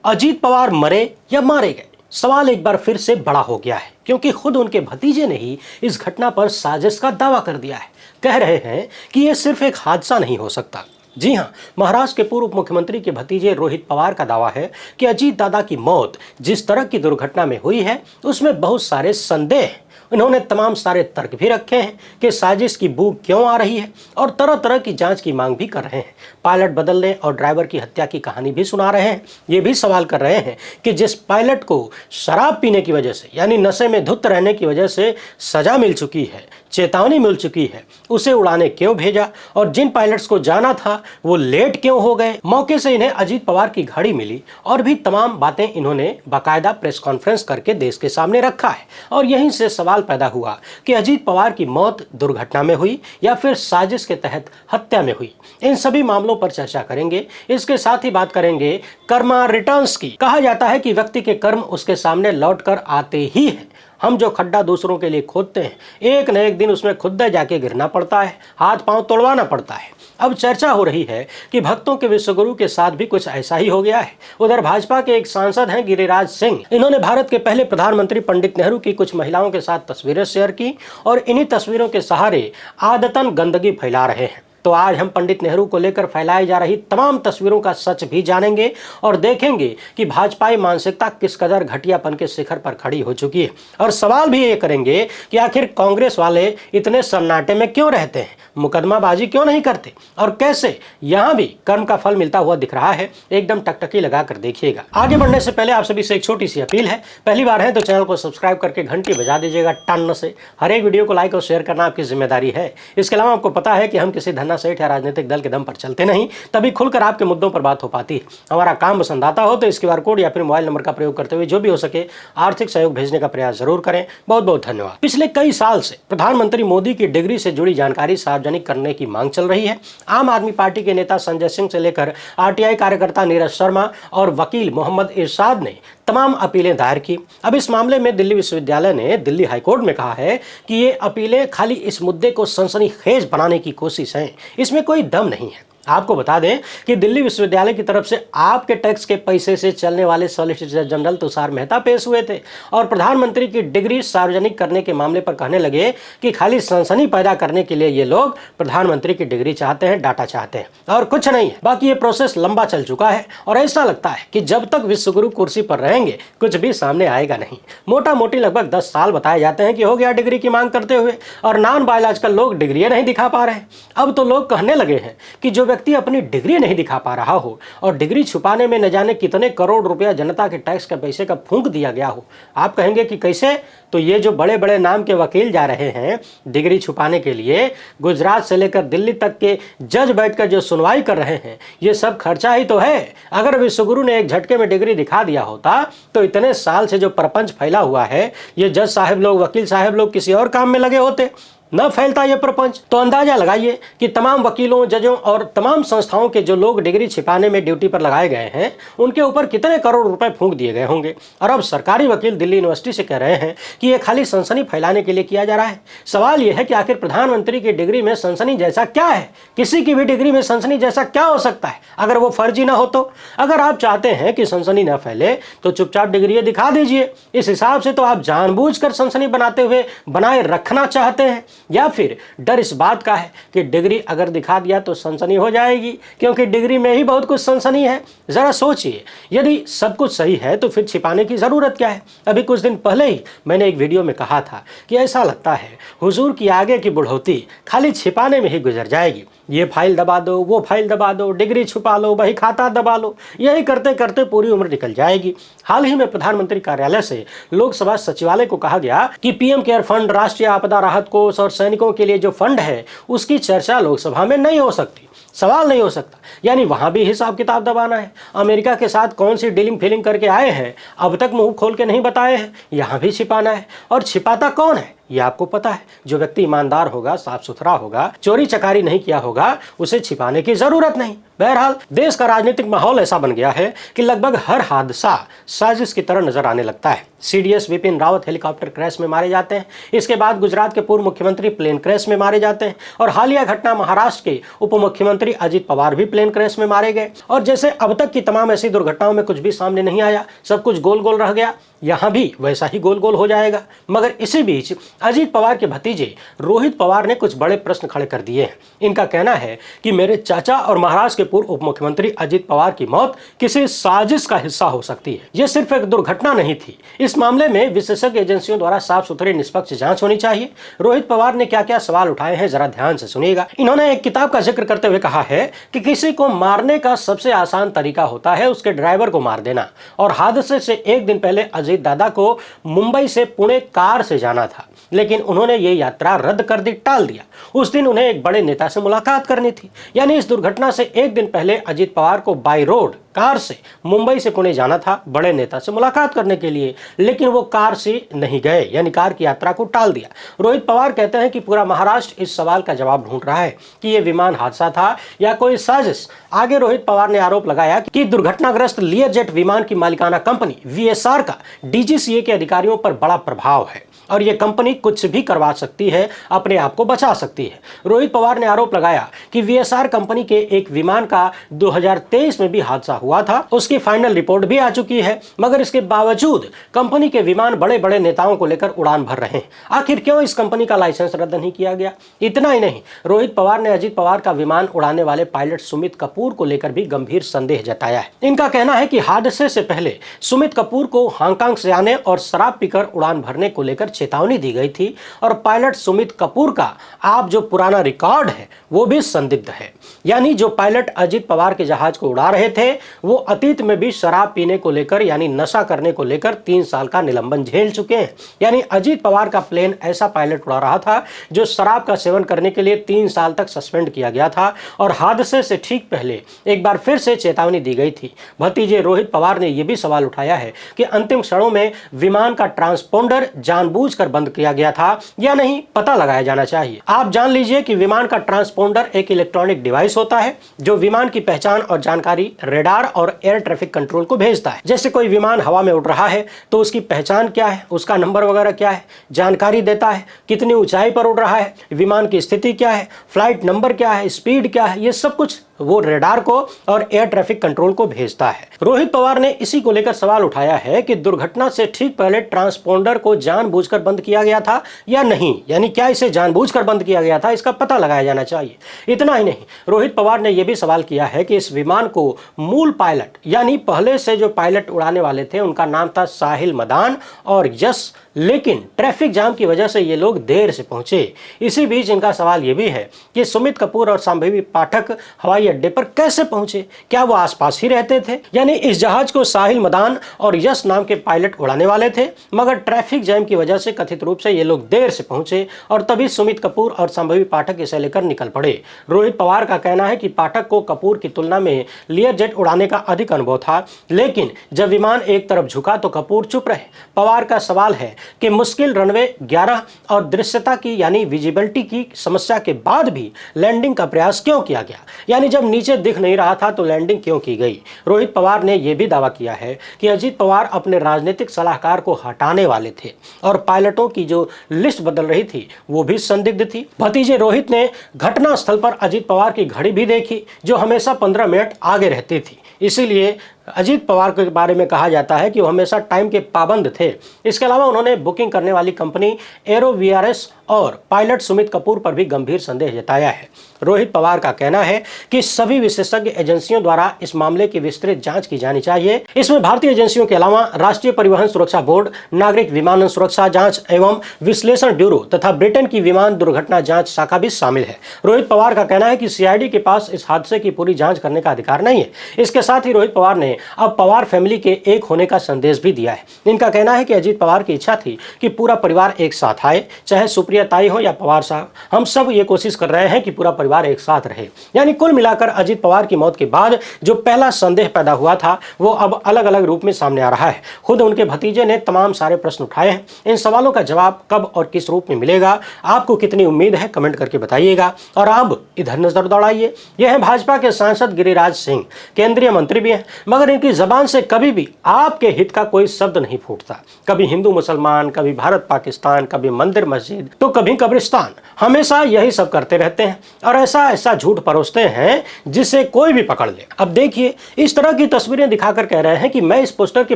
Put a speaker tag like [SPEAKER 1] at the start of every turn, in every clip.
[SPEAKER 1] अजीत पवार मरे या मारे गए, सवाल एक बार फिर से बड़ा हो गया है, क्योंकि खुद उनके भतीजे ने ही इस घटना पर साजिश का दावा कर दिया है। कह रहे हैं कि यह सिर्फ एक हादसा नहीं हो सकता। जी हां, महाराष्ट्र के पूर्व मुख्यमंत्री के भतीजे रोहित पवार का दावा है कि अजीत दादा की मौत जिस तरह की दुर्घटना में हुई है उसमें बहुत सारे संदेह हैं। इन्होंने तमाम सारे तर्क भी रखे हैं कि साजिश की बू क्यों आ रही है और तरह तरह की जांच की मांग भी कर रहे हैं। पायलट बदलने और ड्राइवर की हत्या की कहानी भी सुना रहे हैं। ये भी सवाल कर रहे हैं कि जिस पायलट को शराब पीने की वजह से यानी नशे में धुत रहने की वजह से सजा मिल चुकी है, चेतावनी मिल चुकी है, उसे उड़ाने क्यों भेजा और जिन पायलट्स को जाना था वो लेट क्यों हो गए। मौके से इन्हें अजीत पवार की घड़ी मिली और भी तमाम बातें इन्होंने बाकायदा प्रेस कॉन्फ्रेंस करके देश के सामने रखा है। और यहीं से सवाल पैदा हुआ कि अजीत पवार की मौत दुर्घटना में हुई या फिर साजिश के तहत हत्या में हुई। इन सभी मामलों पर चर्चा करेंगे। इसके साथ ही बात करेंगे कर्मा रिटर्न्स की। कहा जाता है कि व्यक्ति के कर्म उसके सामने लौट कर आते ही हैं। हम जो खड्डा दूसरों के लिए खोदते हैं, एक न एक दिन उसमें खुद जाके गिरना पड़ता है, हाथ पांव तोड़वाना पड़ता है। अब चर्चा हो रही है कि भक्तों के विश्वगुरु के साथ भी कुछ ऐसा ही हो गया है। उधर भाजपा के एक सांसद हैं गिरिराज सिंह। इन्होंने भारत के पहले प्रधानमंत्री पंडित नेहरू की कुछ महिलाओं के साथ तस्वीरें शेयर की और इन्हीं तस्वीरों के सहारे आदतन गंदगी फैला रहे हैं। तो आज हम पंडित नेहरू को लेकर फैलाई जा रही तमाम तस्वीरों का सच भी जानेंगे और देखेंगे कि भाजपाई मानसिकता किस कदर घटियापन के शिखर पर खड़ी हो चुकी है। और सवाल भी ये करेंगे कि आखिर कांग्रेस वाले इतने सन्नाटे में क्यों रहते हैं, मुकदमाबाजी क्यों नहीं करते और कैसे यहां भी कर्म का फल मिलता हुआ दिख रहा है। एकदम टकटकी लगाकर देखिएगा। आगे बढ़ने से पहले आप सभी से एक छोटी सी अपील है। पहली बार है तो चैनल को सब्सक्राइब करके घंटी बजा दीजिएगा टन से। हर एक वीडियो को लाइक और शेयर करना आपकी जिम्मेदारी है। इसके अलावा आपको पता है कि हम किसी धन्ना सेठ या राजनीतिक दल के दम पर चलते नहीं, तभी खुलकर आपके मुद्दों पर बात हो पाती है। हमारा काम पसंद आता हो तो इस QR कोड या फिर मोबाइल नंबर का प्रयोग करते हुए जो भी हो सके आर्थिक सहयोग भेजने का प्रयास जरूर करें। बहुत बहुत धन्यवाद। पिछले कई साल से प्रधानमंत्री मोदी की डिग्री से जुड़ी जानकारी सार्वजनिक करने की मांग चल रही है। आम आदमी पार्टी के नेता संजय सिंह से लेकर RTI कार्यकर्ता नीरज शर्मा और वकील मोहम्मद इरशाद ने तमाम अपीलें दायर की। अब इस मामले में दिल्ली विश्वविद्यालय ने दिल्ली हाईकोर्ट में कहा है कि ये अपीलें खाली इस मुद्दे को सनसनीखेज बनाने की कोशिश हैं, इसमें कोई दम नहीं है। आपको बता दें कि दिल्ली विश्वविद्यालय की तरफ से आपके टैक्स के पैसे से चलने वाले सॉलिसिटर जनरल तुषार मेहता पेश हुए थे और प्रधानमंत्री की डिग्री सार्वजनिक करने के मामले पर कहने लगे कि खाली सनसनी पैदा करने के लिए ये लोग प्रधानमंत्री की डिग्री चाहते हैं, डाटा चाहते हैं और कुछ नहीं है। बाकी ये प्रोसेस लंबा चल चुका है और ऐसा लगता है कि जब तक विश्वगुरु कुर्सी पर रहेंगे कुछ भी सामने आएगा नहीं। मोटा मोटी लगभग 10 साल बताए जाते हैं कि हो गया डिग्री की मांग करते हुए और नॉन बायोलॉजिकल लोग डिग्री नहीं दिखा पा रहे। अब तो लोग कहने लगे हैं कि जो व्यक्ति अपनी डिग्री नहीं दिखा पा रहा हो और डिग्री छुपाने में न जाने कितने करोड़ रुपया जनता के टैक्स के पैसे का फूंक दिया गया हो। आप कहेंगे कि कैसे? तो ये जो बड़े बड़े नाम के वकील जा रहे हैं डिग्री छुपाने के लिए, गुजरात से लेकर दिल्ली तक के जज बैठकर जो सुनवाई कर रहे हैं, ये सब खर्चा ही तो है। अगर विश्वगुरु ने एक झटके में डिग्री दिखा दिया होता तो इतने साल से जो प्रपंच फैला हुआ है, ये जज साहब लोग, वकील साहब लोग किसी और काम में लगे होते, न फैलता ये प्रपंच। तो अंदाजा लगाइए कि तमाम वकीलों, जजों और तमाम संस्थाओं के जो लोग डिग्री छिपाने में ड्यूटी पर लगाए गए हैं, उनके ऊपर कितने करोड़ रुपए फूंक दिए गए होंगे। और अब सरकारी वकील दिल्ली यूनिवर्सिटी से कह रहे हैं कि ये खाली सनसनी फैलाने के लिए किया जा रहा है। सवाल यह है कि आखिर प्रधानमंत्री की डिग्री में सनसनी जैसा क्या है? किसी की भी डिग्री में सनसनी जैसा क्या हो सकता है अगर वो फर्जी ना हो तो? अगर आप चाहते हैं कि सनसनी न फैले तो चुपचाप डिग्री दिखा दीजिए। इस हिसाब से तो आप जानबूझकर सनसनी बनाते हुए बनाए रखना चाहते हैं, या फिर डर इस बात का है कि डिग्री अगर दिखा दिया तो सनसनी हो जाएगी, क्योंकि डिग्री में ही बहुत कुछ सनसनी है। जरा सोचिए, यदि सब कुछ सही है तो फिर छिपाने की जरूरत क्या है? अभी कुछ दिन पहले ही मैंने एक वीडियो में कहा था कि ऐसा लगता है हुजूर की आगे की बुढ़ौती खाली छिपाने में ही गुजर जाएगी। ये फाइल दबा दो, वो फाइल दबा दो, डिग्री छुपा लो, वही खाता दबा लो, यही करते करते पूरी उम्र निकल जाएगी। हाल ही में प्रधानमंत्री कार्यालय से लोकसभा सचिवालय को कहा गया कि PM केयर फंड, राष्ट्रीय आपदा राहत कोष और सैनिकों के लिए जो फंड है उसकी चर्चा लोकसभा में नहीं हो सकती, सवाल नहीं हो सकता। यानी वहां भी हिसाब किताब दबाना है। अमेरिका के साथ कौन सी डीलिंग फीलिंग करके आए हैं अब तक मुंह खोल के नहीं बताए हैं, यहां भी छिपाना है। और छिपाता कौन है ये आपको पता है। जो व्यक्ति ईमानदार होगा, साफ सुथरा होगा, चोरी चकारी नहीं किया होगा, उसे छिपाने की जरूरत नहीं। बहरहाल देश का राजनीतिक माहौल ऐसा बन गया है कि लगभग हर हादसा साजिश की तरह नजर आने लगता है। CDS Vipin Rawat helicopter crash में मारे जाते हैं, इसके बाद गुजरात के पूर्व मुख्यमंत्री प्लेन क्रैश में मारे जाते हैं, और हालिया घटना महाराष्ट्र के उप मुख्यमंत्री अजित पवार भी प्लेन क्रैश में मारे गए। और जैसे अब तक की तमाम ऐसी दुर्घटनाओं में कुछ भी सामने नहीं आया, सब कुछ गोल गोल रह गया, यहां भी वैसा ही गोल गोल हो जाएगा। मगर इसी बीच अजित पवार के भतीजे रोहित पवार ने कुछ बड़े प्रश्न खड़े कर दिए हैं। इनका कहना है कि मेरे चाचा और महाराष्ट्र के पूर्व उप मुख्यमंत्री अजित पवार की मौत किसी साजिश का हिस्सा हो सकती है। यह सिर्फ एक दुर्घटना नहीं थी। इस मामले में विशेषज्ञ एजेंसियों द्वारा साफ सुथरी निष्पक्ष जांच होनी चाहिए। रोहित पवार ने क्या क्या सवाल उठाए हैं, जरा ध्यान से सुनिएगा। इन्होंने एक किताब का जिक्र करते हुए कहा है कि किसी को मारने का सबसे आसान तरीका होता है उसके ड्राइवर को मार देना, और हादसे से एक दिन पहले अजीत दादा को मुंबई से पुणे कार से जाना था, लेकिन उन्होंने ये यात्रा रद्द कर दी, टाल दिया। उस दिन उन्हें एक बड़े नेता से मुलाकात करनी थी। यानी इस दुर्घटना से एक दिन पहले अजीत पवार को बाय रोड कार से मुंबई से पुणे जाना था बड़े नेता से मुलाकात करने के लिए, लेकिन वो कार से नहीं गए, यानी कार की यात्रा को टाल दिया। रोहित पवार कहते हैं कि पूरा महाराष्ट्र इस सवाल का जवाब ढूंढ रहा है कि यह विमान हादसा था या कोई साजिश। आगे रोहित पवार ने आरोप लगाया कि दुर्घटनाग्रस्त लियरजेट विमान की मालिकाना कंपनी वीएसआर का डीजीसीए के अधिकारियों पर बड़ा प्रभाव है और यह कंपनी कुछ भी करवा सकती है, अपने आप को बचा सकती है। रोहित पवार ने आरोप लगाया कि वीएसआर कंपनी के एक विमान का 2023 में भी हादसा हुआ था, उसकी फाइनल रिपोर्ट भी आ चुकी है, मगर इसके बावजूद कंपनी के विमान बड़े बड़े नेताओं को लेकर उड़ान भर रहे हैं। आखिर क्यों इस कंपनी का लाइसेंस रद्द नहीं किया गया? इतना ही नहीं, रोहित पवार ने अजित पवार का विमान उड़ाने वाले पायलट सुमित कपूर को लेकर भी गंभीर संदेह जताया है। इनका कहना है कि हादसे से पहले सुमित कपूर को हांगकांग से आने और शराब पीकर उड़ान भरने को लेकर चेतावनी दी गई थी, और पायलट सुमित कपूर का आप जो पुराना रिकॉर्ड है वो भी संदिग्ध है। यानी जो पायलट अजित पवार के जहाज को उड़ा रहे थे वो अतीत में भी शराब पीने को लेकर यानी नशा करने को लेकर 3 साल का निलंबन झेल चुके हैं। यानी अजित पवार का प्लेन ऐसा पायलट उड़ा रहा था जो शराब का सेवन करने के लिए 3 साल तक सस्पेंड किया गया था, और हादसे से ठीक पहले एक बार फिर से चेतावनी दी गई थी। भतीजे रोहित पवार ने यह भी सवाल उठाया है कि अंतिम क्षणों में विमान का ट्रांसपोंडर जानबूझकर बंद किया गया था या नहीं, पता लगाया जाना चाहिए। आप जान लीजिए कि विमान का ट्रांसपोंडर एक इलेक्ट्रॉनिक डिवाइस होता है जो विमान की पहचान और जानकारी रेडार और एयर ट्रैफिक कंट्रोल को भेजता है। जैसे कोई विमान हवा में उड़ रहा है तो उसकी पहचान क्या है, उसका नंबर वगैरह क्या है, जानकारी देता है, कितनी ऊंचाई पर उड़ रहा है, विमान की स्थिति क्या है, फ्लाइट नंबर क्या है, स्पीड क्या है, ये सब कुछ वो रेडार को और एयर ट्रैफिक कंट्रोल को भेजता है। रोहित पवार ने इसी को लेकर सवाल उठाया है कि दुर्घटना से ठीक पहले ट्रांसपोंडर को जानबूझकर बंद किया गया था या नहीं, यानी क्या इसे जानबूझकर बंद किया गया था, इसका पता लगाया जाना चाहिए। इतना ही नहीं, रोहित पवार ने यह भी सवाल किया है कि इस विमान को मूल पायलट यानी पहले से जो पायलट उड़ाने वाले थे उनका नाम था साहिल मदान और यश, लेकिन ट्रैफिक जाम की वजह से ये लोग देर से पहुंचे। इसी बीच इनका सवाल यह भी है कि सुमित कपूर और संभावी पाठक हवाई अड्डे पर कैसे पहुंचे, क्या वो आसपास ही रहते थे? यानी इस जहाज को साहिल मदान और यश नाम के पायलट उड़ाने वाले थे, मगर ट्रैफिक जैम की वजह से कथित रूप से ये लोग देर से पहुंचे और तभी सुमित कपूर और संभावी पाठक इसे लेकर निकल पड़े। रोहित पवार का कहना है कि पाठक को कपूर की तुलना में लियरजेट उड़ाने का अधिक अनुभव था, लेकिन जब विमान एक तरफ झुका तो कपूर चुप रहे। पवार का सवाल है कि मुश्किल रनवे 11 और दृश्यता की यानी विजिबिलिटी की समस्या के बाद भी लैंडिंग का प्रयास क्यों किया गया, यानी जब नीचे दिख नहीं रहा था तो लैंडिंग क्यों की गई। रोहित पवार ने यह भी दावा किया है कि अजित पवार अपने राजनीतिक सलाहकार को हटाने वाले थे और पायलटों की जो लिस्ट बदल रही थी वो भी संदिग्ध थी। भतीजे रोहित ने घटनास्थल पर अजित पवार की घड़ी भी देखी जो हमेशा 15 मिनट आगे रहती थी, इसीलिए अजित पवार के बारे में कहा जाता है कि वो हमेशा टाइम के पाबंद थे। इसके अलावा उन्होंने बुकिंग करने वाली कंपनी एरो वीआरएस और पायलट सुमित कपूर पर भी गंभीर संदेह जताया है। रोहित पवार का कहना है कि सभी विशेषज्ञ एजेंसियों द्वारा इस मामले की विस्तृत जांच की जानी चाहिए। इसमें भारतीय एजेंसियों के अलावा राष्ट्रीय परिवहन सुरक्षा बोर्ड, नागरिक विमानन सुरक्षा जांच एवं विश्लेषण ब्यूरो तथा ब्रिटेन की विमान दुर्घटना जांच शाखा भी शामिल है। रोहित पवार का कहना है कि सीआईडी के पास इस हादसे की पूरी जांच करने का अधिकार नहीं है। इसके साथ ही रोहित पवार ने अब पवार फैमिली के एक होने का संदेश भी दिया है। इनका कहना है कि अजीत पवार की इच्छा थी कि पूरा परिवार एक साथ आए, चाहे सुप्रिया ताई हो या पवार साहब, हम सब ये कोशिश कर रहे हैं कि पूरा परिवार एक साथ रहे। यानी कुल मिलाकर अजीत पवार की मौत के बाद जो पहला संदेह पैदा हुआ था वो अब अलग अलग रूप में सामने आ रहा है। खुद उनके भतीजे ने तमाम सारे प्रश्न उठाए हैं। इन सवालों का जवाब कब और किस रूप में मिलेगा, आपको कितनी उम्मीद है, कमेंट करके बताइएगा। और अब इधर नजर दौड़ाइए, यह है भाजपा के सांसद गिरिराज सिंह, केंद्रीय मंत्री भी हैं, मगर इनकी जबान से कभी भी आपके हित का कोई शब्द नहीं फूटता। कभी हिंदू मुसलमान, कभी भारत पाकिस्तान, कभी मंदिर मस्जिद, तो कभी कब्रिस्तान, हमेशा यही सब करते रहते हैं और ऐसा ऐसा झूठ परोसते हैं जिसे कोई भी पकड़ ले। अब देखिए, इस तरह की तस्वीरें दिखाकर कह रहे हैं कि मैं इस पोस्टर के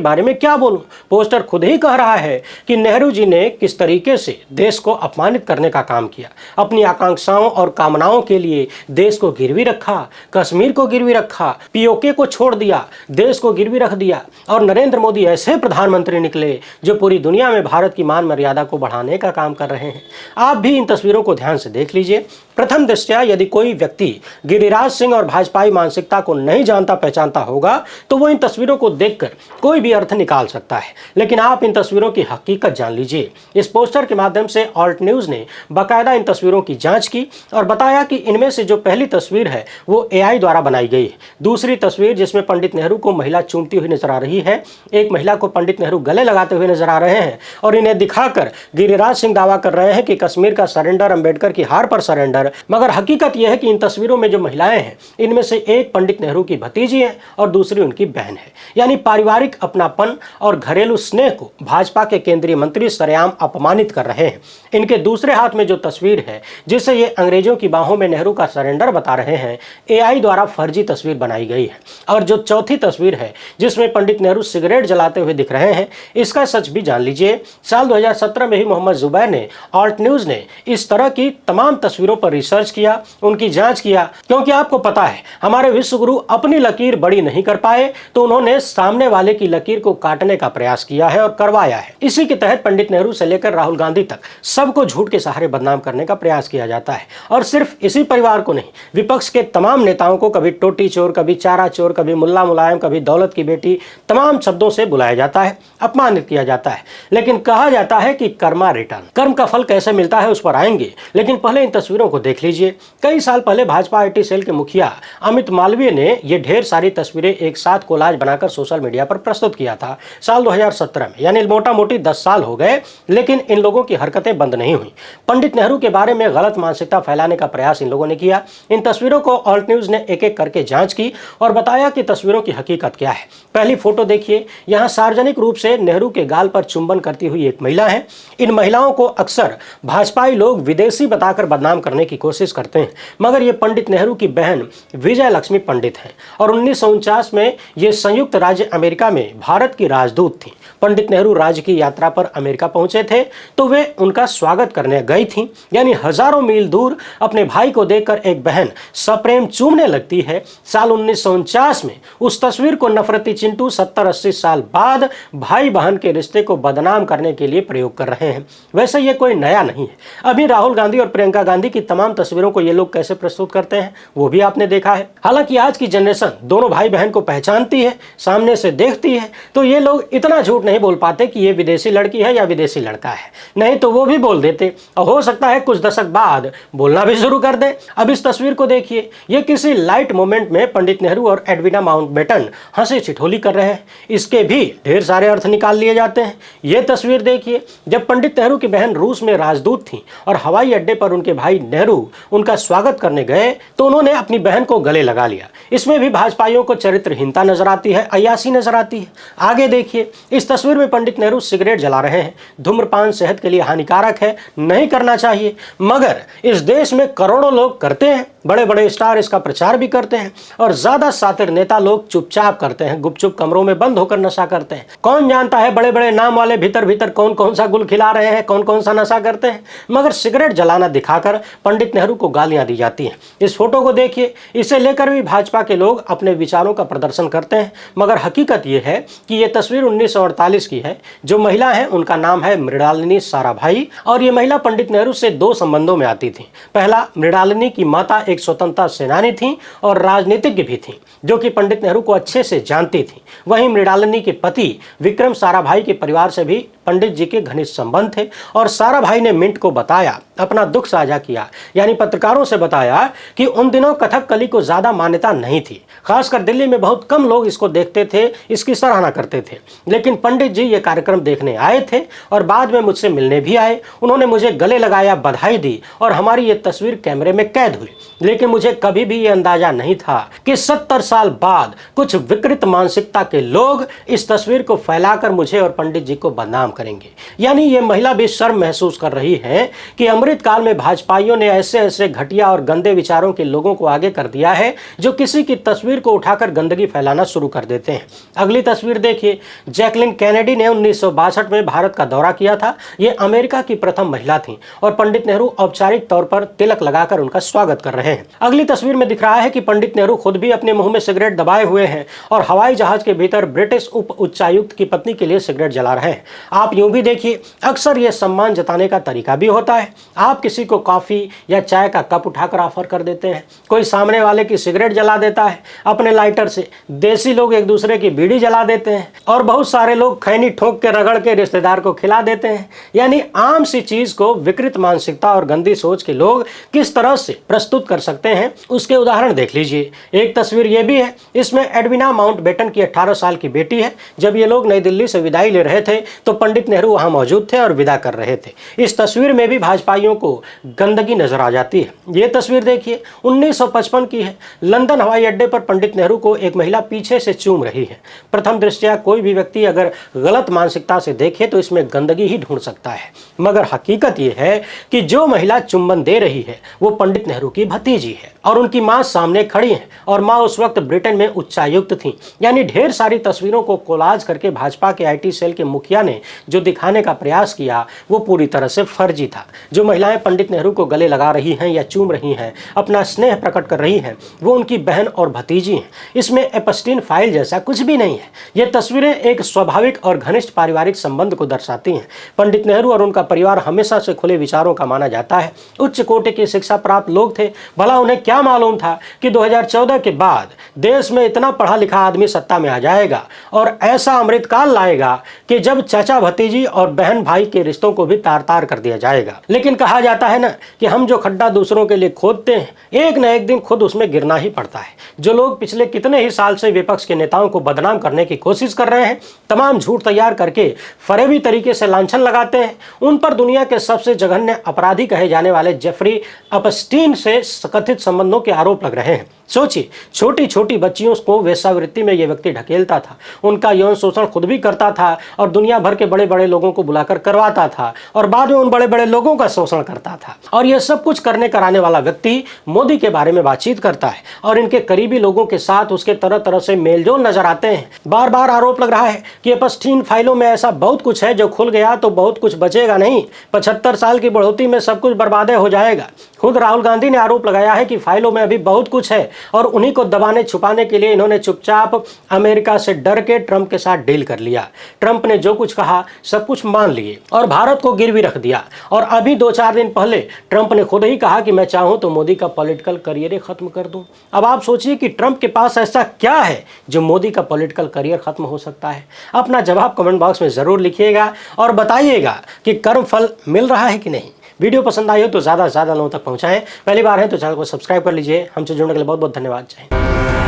[SPEAKER 1] बारे में क्या बोलूं। पोस्टर खुद ही कह रहा है कि नेहरू जी ने किस तरीके से देश को अपमानित करने का काम किया, अपनी आकांक्षाओं और कामनाओं के लिए देश को गिरवी रखा, कश्मीर को गिरवी रखा, पीओके को छोड़ दिया, देश को गिरवी रख दिया। और नरेंद्र मोदी ऐसे प्रधानमंत्री निकले जो पूरी दुनिया में भारत की मान मर्यादा को बढ़ाने का काम कर रहे हैं। आप भी इन तस्वीरों को ध्यान से देख लीजिए। प्रथम दृष्टया यदि कोई व्यक्ति गिरिराज सिंह और भाजपाई मानसिकता को नहीं जानता पहचानता होगा तो वो इन तस्वीरों को देखकर कोई भी अर्थ निकाल सकता है, लेकिन आप इन तस्वीरों की हकीकत जान लीजिए। इस पोस्टर के माध्यम से ऑल्ट न्यूज ने बाकायदा इन तस्वीरों की जांच की और बताया कि इनमें से जो पहली तस्वीर है वो एआई द्वारा बनाई गई है। दूसरी तस्वीर जिसमें पंडित नेहरू को महिला चूमती हुई नजर आ रही है, एक महिला को पंडित नेहरू गले लगाते हुए नजर आ रहे हैं और इन्हें दिखाकर गिरिराज सिंह दावा कर रहे हैं कि कश्मीर का सरेंडर अंबेडकर की हार पर सरेंडर। मगर हकीकत यह है कि इन तस्वीरों में जो महिलाएं हैं इनमें से एक पंडित नेहरू की भतीजी है और दूसरी उनकी बहन है। यानी पारिवारिक अपनापन और घरेलू स्नेह को भाजपा के केंद्रीय मंत्री सरेआम अपमानित कर रहे हैं। इनके दूसरे हाथ में जो तस्वीर है जिसे ये अंग्रेजों की बाहों में नेहरू का सरेंडर बता रहे हैं, एआई द्वारा फर्जी तस्वीर बनाई गई है। और जो चौथी तस्वीर है जिसमें पंडित नेहरू सिगरेट जलाते हुए दिख रहे हैं, इसका सच भी जान लीजिए। साल 2017 में ही मोहम्मद जुबैर ने, ऑल्ट न्यूज ने इस तरह की तमाम तस्वीरों पर रिसर्च किया, उनकी जांच किया, क्योंकि आपको पता है हमारे विश्वगुरु अपनी लकीर बड़ी नहीं कर पाए तो उन्होंने सामने वाले की लकीर को काटने का प्रयास किया है और करवाया है। इसी के तहत पंडित नेहरू से लेकर राहुल गांधी तक सबको झूठ के सहारे बदनाम करने का प्रयास किया जाता है। और सिर्फ इसी परिवार को नहीं, विपक्ष के तमाम नेताओं को कभी टोटी चोर, कभी चारा चोर, कभी मुल्ला मुलायम, कभी दौलत की बेटी, तमाम शब्दों से बुलाया जाता है, अपमानित किया जाता है। लेकिन कहा जाता है कि कर्मा रिटर्न, कर्म का फल कैसे मिलता है उस पर आएंगे, लेकिन पहले इन तस्वीरों को देख लीजिए। कई साल पहले भाजपा आईटी सेल के मुखिया अमित मालवीय ने ये ढेर सारी तस्वीरें एक साथ कोलाज बनाकर सोशल मीडिया पर प्रस्तुत किया था साल 2017 में। यानी मोटा मोटी 10 साल हो गए, लेकिन इन लोगों की हरकतें बंद नहीं हुई। पंडित नेहरू के बारे में गलत मानसिकता फैलाने का प्रयास इन लोगों ने किया। इन तस्वीरों को ऑल्ट न्यूज ने एक एक करके जांच की और बताया कि तस्वीरों की हकीकत क्या है। पहली फोटो देखिए, यहाँ सार्वजनिक रूप से नेहरू के गाल पर चुंबन करती हुई एक महिला है। इन महिलाओं को अक्सर भाजपाई लोग विदेशी बताकर बदनाम करने की कोशिश करते हैं, मगर ये पंडित नेहरू की बहन विजय लक्ष्मी पंडित हैं और 1949 में ये संयुक्त राज्य अमेरिका में भारत की राजदूत थी। पंडित नेहरू राज्य की यात्रा पर अमेरिका पहुंचे थे तो वे उनका स्वागत करने गई थीं। यानी हजारों मील दूर अपने भाई को देखकर एक बहन सप्रेम चूमने लगती है। साल 1949 में उस तस्वीर को नफरती चिंटू 70-80 साल बाद भाई बहन के रिश्ते को बदनाम करने के लिए प्रयोग कर रहे हैं। वैसे ये कोई नया नहीं है। अभी राहुल गांधी और प्रियंका गांधी की तमाम तस्वीरों को ये लोग कैसे प्रस्तुत करते हैं वो भी आपने देखा है। हालांकि आज की जनरेशन दोनों भाई बहन को पहचानती है, सामने से देखती है, तो ये लोग इतना झूठ नहीं बोल पाते कि ये विदेशी लड़की है या विदेशी लड़का है, नहीं तो वो भी बोल देते और हो सकता है कुछ दशक बाद बोलना भी शुरू कर दे। अब इस तस्वीर को देखिए, ये किसी लाइट मोमेंट में पंडित नेहरू और एडविना माउंटबेटन हंसी ठिठोली कर रहे हैं। इसके भी ढेर सारे अर्थ निकाल लिए जाते हैं। ये तस्वीर देखिए, जब पंडित नेहरू की बहन रूस में राजदूत थी और हवाई अड्डे पर उनके भाई नेहरू उनका स्वागत करने गए तो उन्होंने अपनी बहन को गले लगा लिया। इसमें भी भाजपाइयों को चरित्रहीनता नजर आती है, अय्यासी नजर आती है। आगे देखिए, इस तस्वीर में पंडित नेहरू सिगरेट जला रहे हैं। धूम्रपान सेहत के लिए हानिकारक है, नहीं करना चाहिए, मगर इस देश में करोड़ों लोग करते हैं। बड़े बड़े स्टार इसका प्रचार भी करते हैं और ज्यादा सातिर नेता लोग चुपचाप करते हैं, गुपचुप कमरों में बंद होकर नशा करते हैं। कौन जानता है बड़े बड़े नाम वाले भीतर भीतर कौन कौन सा गुल खिला रहे हैं, कौन कौन सा नशा करते हैं। मगर सिगरेट जलाना दिखाकर पंडित नेहरू को गालियां दी जाती हैं। इस फोटो को देखिए, इसे लेकर भी भाजपा के लोग अपने विचारों का प्रदर्शन करते हैं, मगर हकीकत यह है कि यह तस्वीर 1948 की है। जो महिला है उनका नाम है मृणालिनी साराभाई और ये महिला पंडित नेहरू से दो संबंधों में आती थी। पहला, मृणालिनी की माता एक स्वतंत्रता सेनानी थी और राजनीतिज्ञ भी थी, जो कि पंडित नेहरू को अच्छी अच्छे से जानती थी। वहीं मृणालिनी के पति विक्रम साराभाई के परिवार से भी पंडित जी के घनिष्ठ संबंध थे और साराभाई ने मिंट को बताया, अपना दुख साझा किया, यानी पत्रकारों से बताया कि उन दिनों कथकली को ज्यादा मान्यता नहीं थी। खासकर दिल्ली में बहुत कम लोग इसको देखते थे, इसकी सराहना करते थे। लेकिन पंडित जी ये कार्यक्रम देखने आए थे और बाद में मुझसे मिलने भी आए। उन्होंने मुझे गले लगाया, बधाई दी और हमारी ये तस्वीर कैमरे में कैद हुई। लेकिन मुझे कभी भी ये अंदाजा नहीं था कि 70 साल बाद कुछ विकृत मानसिकता के लोग इस तस्वीर को फैलाकर मुझे और पंडित जी को बदनाम करेंगे। यानी ये महिला भी शर्म महसूस कर रही है कि अमृत काल में भाजपाइयों ने ऐसे ऐसे घटिया और गंदे विचारों के लोगों को आगे कर दिया है जो किसी की तस्वीर को उठाकर गंदगी फैलाना शुरू कर देते हैं। अगली तस्वीर देखिए। जैकलिन कैनेडी ने 1962 में भारत का दौरा किया था। ये अमेरिका की प्रथम महिला थी और पंडित नेहरू औपचारिक तौर पर तिलक लगाकर उनका स्वागत कर रहे हैं। अगली तस्वीर में दिख रहा है कि पंडित नेहरू खुद भी अपने मुंह में सिगरेट दबाए हुए हैं और हवाई जहाज के भीतर ब्रिटिश उप उच्चायुक्त की पत्नी के लिए सिगरेट जला रहे हैं। आप यूं भी देखिए, अक्सर यह सम्मान जताने का तरीका भी होता है। आप किसी को कॉफी या चाय का कप उठाकर ऑफर कर देते हैं, कोई सामने वाले की सिगरेट जला देता है अपने लाइटर से, देसी लोग एक दूसरे की बीड़ी जला देते हैं और बहुत सारे लोग खैनी ठोक के रगड़ के रिश्तेदार को खिला देते हैं। यानी आम सी चीज को विकृत मानसिकता और गंदी सोच के लोग किस तरह से प्रस्तुत कर सकते हैं, उसके उदाहरण देख लीजिए। एक तस्वीर ये भी है, इसमें एडविना माउंटबेटन की 18 साल की बेटी है। जब ये लोग नई दिल्ली से विदाई ले रहे थे तो पंडित नेहरू वहां मौजूद थे और विदा कर रहे थे। इस तस्वीर में भी भाजपाइयों को गंदगी नजर आ जाती है। ये तस्वीर देखिए, 1955 की है। लंदन हवाई अड्डे पर पंडित नेहरू को एक महिला पीछे से चूम रही है। प्रथम दृष्टया कोई भी व्यक्ति अगर गलत मानसिकता से देखे तो इसमें गंदगी ही ढूंढ सकता है, मगर हकीकत यह है कि जो महिला चुंबन दे रही है वो पंडित नेहरू की भतीजी है और उनकी मां सामने खड़ी है और मां उस वक्त ब्रिटेन में उच्चायुक्त थी। यानी ढेर सारी तस्वीरों को कोलाज करके भाजपा के आईटी सेल के मुखिया ने जो दिखाने का प्रयास किया वो पूरी तरह से फर्जी था। जो महिलाएं पंडित नेहरू को गले लगा रही हैं या चूम रही हैं, अपना स्नेह प्रकट कर रही हैं, वो उनकी बहन और भतीजी हैं। इसमें एपस्टीन फाइल जैसा कुछ भी नहीं है। ये तस्वीरें एक स्वाभाविक और घनिष्ठ पारिवारिक संबंध को दर्शाती हैं। पंडित नेहरू और उनका परिवार हमेशा से खुले विचारों का माना जाता है। उच्च कोटि की शिक्षा प्राप्त लोग थे। भला उन्हें क्या मालूम था कि 2014 के बाद देश में इतना पढ़ा लिखा आदमी सत्ता में आ जाएगा और ऐसा अमृतकाल लाएगा कि जब चाचा भतीजी और बहन भाई के रिश्तों को भी तार तार कर दिया जाएगा। लेकिन कहा जाता है ना कि हम जो खड्डा दूसरों के लिए खोदते हैं एक न एक दिन खुद उसमें गिरना ही पड़ता है। जो लोग पिछले कितने ही साल से विपक्ष के नेताओं को बदनाम करने की कोशिश कर रहे हैं, तमाम झूठ तैयार करके फरेबी तरीके से लांछन लगाते हैं, उन पर दुनिया के सबसे जघन्य अपराधी कहे जाने वाले जेफरी एपस्टीन से कथित संबंधों के आरोप लग रहे हैं। सोचिए, छोटी छोटी बच्चियों को वेश्यावृत्ति में यह व्यक्ति ढकेलता था, उनका यौन शोषण खुद भी करता था और दुनिया भर के बड़े बड़े लोगों को बुलाकर करवाता था और बाद में उन बड़े बड़े लोगों का शोषण करता था। और यह सब कुछ करने कराने वाला व्यक्ति मोदी के बारे में बातचीत करता है और इनके करीबी लोगों के साथ उसके तरह तरह से मेलजोल नजर आते हैं। बार बार आरोप लग रहा है कि एपस्टीन फाइलों में ऐसा बहुत कुछ है जो खुल गया तो बहुत कुछ बचेगा नहीं, 75 साल की बढ़ोतरी में सब कुछ बर्बाद हो जाएगा। खुद राहुल गांधी ने आरोप लगाया है कि फाइलों में अभी बहुत कुछ है और उन्हीं को दबाने छुपाने के लिए इन्होंने चुपचाप अमेरिका से डर के ट्रंप के साथ डील कर लिया। ट्रंप ने जो कुछ कहा सब कुछ मान लिए और भारत को गिरवी रख दिया। और अभी 2-4 दिन पहले ट्रंप ने खुद ही कहा कि मैं चाहूं तो मोदी का पॉलिटिकल करियर खत्म कर दूं। अब आप सोचिए कि ट्रंप के पास ऐसा क्या है जो मोदी का पॉलिटिकल करियर खत्म हो सकता है। अपना जवाब कमेंट बॉक्स में जरूर लिखिएगा और बताइएगा कि कर्म फल मिल रहा है कि नहीं। वीडियो पसंद आई हो तो ज़्यादा से ज़्यादा लोगों तक पहुंचाएं। पहली बार है तो चैनल को सब्सक्राइब कर लीजिए। हमसे जुड़ने के लिए बहुत बहुत धन्यवाद। जय हिंद।